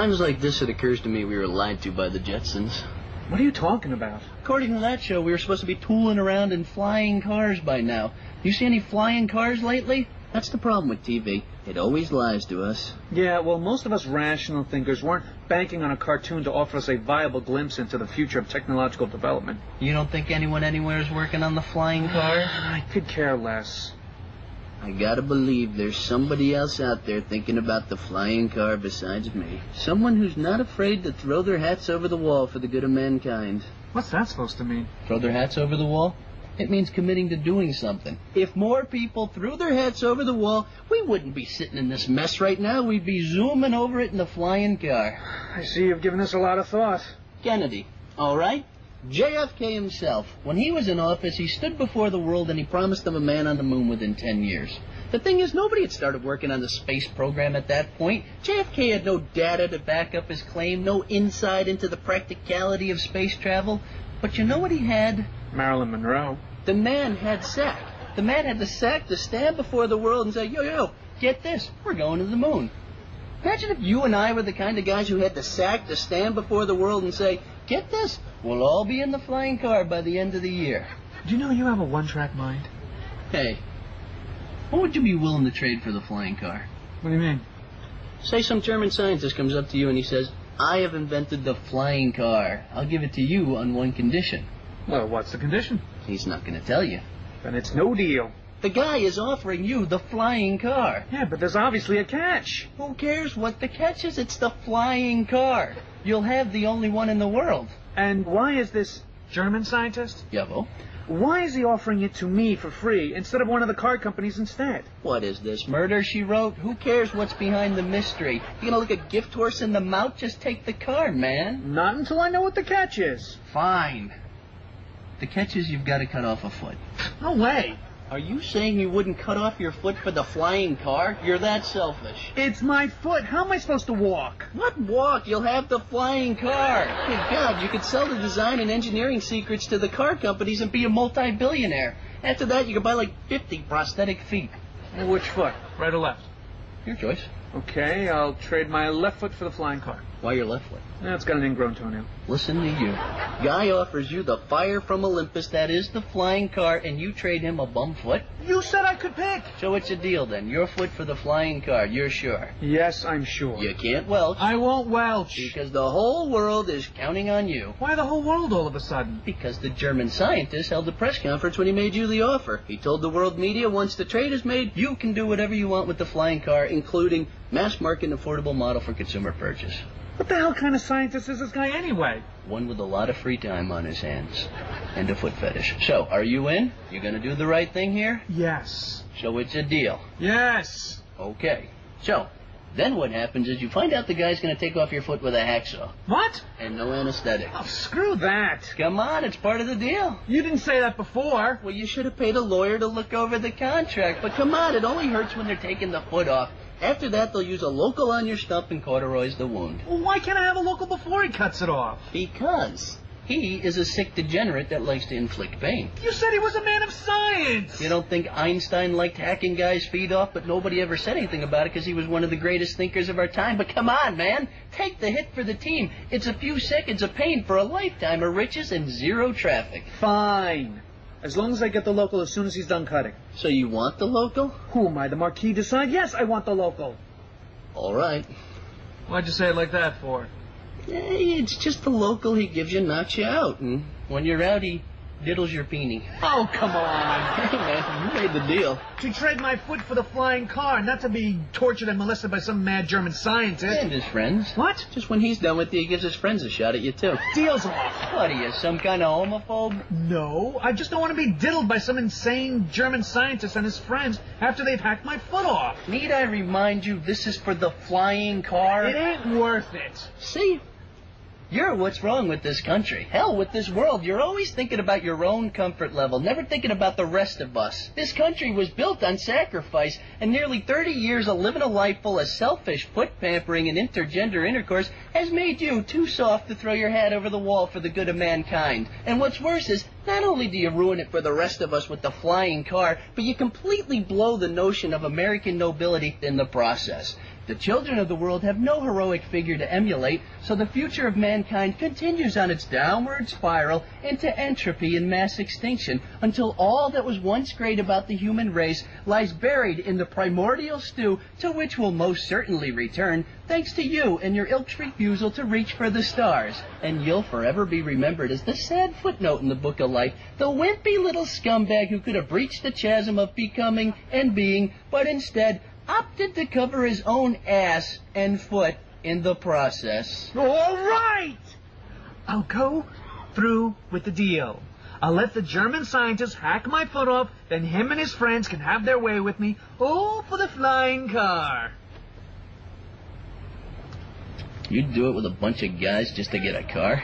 Times like this, it occurs to me we were lied to by the Jetsons. What are you talking about? According to that show, we were supposed to be tooling around in flying cars by now. You see any flying cars lately? That's the problem with TV. It always lies to us. Yeah, well, most of us rational thinkers weren't banking on a cartoon to offer us a viable glimpse into the future of technological development. You don't think anyone anywhere is working on the flying car? I could care less. I gotta believe there's somebody else out there thinking about the flying car besides me. Someone who's not afraid to throw their hats over the wall for the good of mankind. What's that supposed to mean? Throw their hats over the wall? It means committing to doing something. If more people threw their hats over the wall, we wouldn't be sitting in this mess right now. We'd be zooming over it in the flying car. I see you've given this a lot of thought. Kennedy, all right? JFK himself, when he was in office, he stood before the world and he promised them a man on the moon within 10 years. The thing is, nobody had started working on the space program at that point. JFK had no data to back up his claim, no insight into the practicality of space travel. But you know what he had? Marilyn Monroe. The man had sack. The man had the sack to stand before the world and say, yo, get this, we're going to the moon. Imagine if you and I were the kind of guys who had the sack to stand before the world and say, get this, we'll all be in the flying car by the end of the year. Do you know you have a one-track mind? Hey, what would you be willing to trade for the flying car? What do you mean? Say some German scientist comes up to you and he says, I have invented the flying car. I'll give it to you on one condition. Well, what's the condition? He's not going to tell you. Then it's no deal. The guy is offering you the flying car. Yeah, but there's obviously a catch. Who cares what the catch is? It's the flying car. You'll have the only one in the world. And why is this German scientist? Jawohl. Why is he offering it to me for free instead of one of the car companies instead? What is this, Murder, She Wrote? Who cares what's behind the mystery? You gonna look a gift horse in the mouth? Just take the car, man. Not until I know what the catch is. Fine. The catch is you've got to cut off a foot. No way. Are you saying you wouldn't cut off your foot for the flying car? You're that selfish. It's my foot. How am I supposed to walk? What walk? You'll have the flying car. Good God, you could sell the design and engineering secrets to the car companies and be a multi-billionaire. After that, you could buy like 50 prosthetic feet. Which foot? Right or left? Your choice. Okay, I'll trade my left foot for the flying car. Why your left foot? It's got an ingrown toenail. Listen to you. Guy offers you the fire from Olympus, that is the flying car, and you trade him a bum foot? You said I could pick. So it's a deal then. Your foot for the flying car. You're sure? Yes, I'm sure. You can't welch. I won't welch. Because the whole world is counting on you. Why the whole world all of a sudden? Because the German scientist held a press conference when he made you the offer. He told the world media once the trade is made, you can do whatever you want with the flying car, including mass-market affordable model for consumer purchase. What the hell kind of scientist is this guy anyway? One with a lot of free time on his hands. And a foot fetish. So, are you in? You gonna do the right thing here? Yes. So it's a deal. Yes. Okay. So, then what happens is you find out the guy's gonna take off your foot with a hacksaw. What? And no anesthetic. Oh, screw that. Come on, it's part of the deal. You didn't say that before. Well, you should have paid a lawyer to look over the contract. But come on, it only hurts when they're taking the foot off. After that, they'll use a local on your stump and cauterize the wound. Well, why can't I have a local before he cuts it off? Because he is a sick degenerate that likes to inflict pain. You said he was a man of science. You don't think Einstein liked hacking guys' feet off, but nobody ever said anything about it because he was one of the greatest thinkers of our time? But come on, man. Take the hit for the team. It's a few seconds of pain for a lifetime of riches and zero traffic. Fine. As long as I get the local as soon as he's done cutting. So you want the local? Who am I, the Marquis de Sade? Yes, I want the local. All right. Why'd you say it like that for? Hey, it's just the local he gives you, knocks you out. And when you're out, he diddles your peenie. Oh, come on. Hey, man, you made the deal. To trade my foot for the flying car, not to be tortured and molested by some mad German scientist. And his friends. What? Just when he's done with you, he gives his friends a shot at you, too. Deal's off. What are you, some kind of homophobe? No, I just don't want to be diddled by some insane German scientist and his friends after they've hacked my foot off. Need I remind you, this is for the flying car? It ain't worth it. See? You're what's wrong with this country. Hell, with this world. You're always thinking about your own comfort level, never thinking about the rest of us. This country was built on sacrifice, and nearly 30 years of living a life full of selfish foot pampering and intergender intercourse has made you too soft to throw your hat over the wall for the good of mankind. And what's worse is, not only do you ruin it for the rest of us with the flying car, but you completely blow the notion of American nobility in the process. The children of the world have no heroic figure to emulate, so the future of mankind continues on its downward spiral into entropy and mass extinction until all that was once great about the human race lies buried in the primordial stew to which we'll most certainly return, thanks to you and your ilk's refusal to reach for the stars. And you'll forever be remembered as the sad footnote in the book of life, the wimpy little scumbag who could have breached the chasm of becoming and being, but instead opted to cover his own ass and foot in the process. All right! I'll go through with the deal. I'll let the German scientist hack my foot off, then him and his friends can have their way with me. Oh, for the flying car. You'd do it with a bunch of guys just to get a car?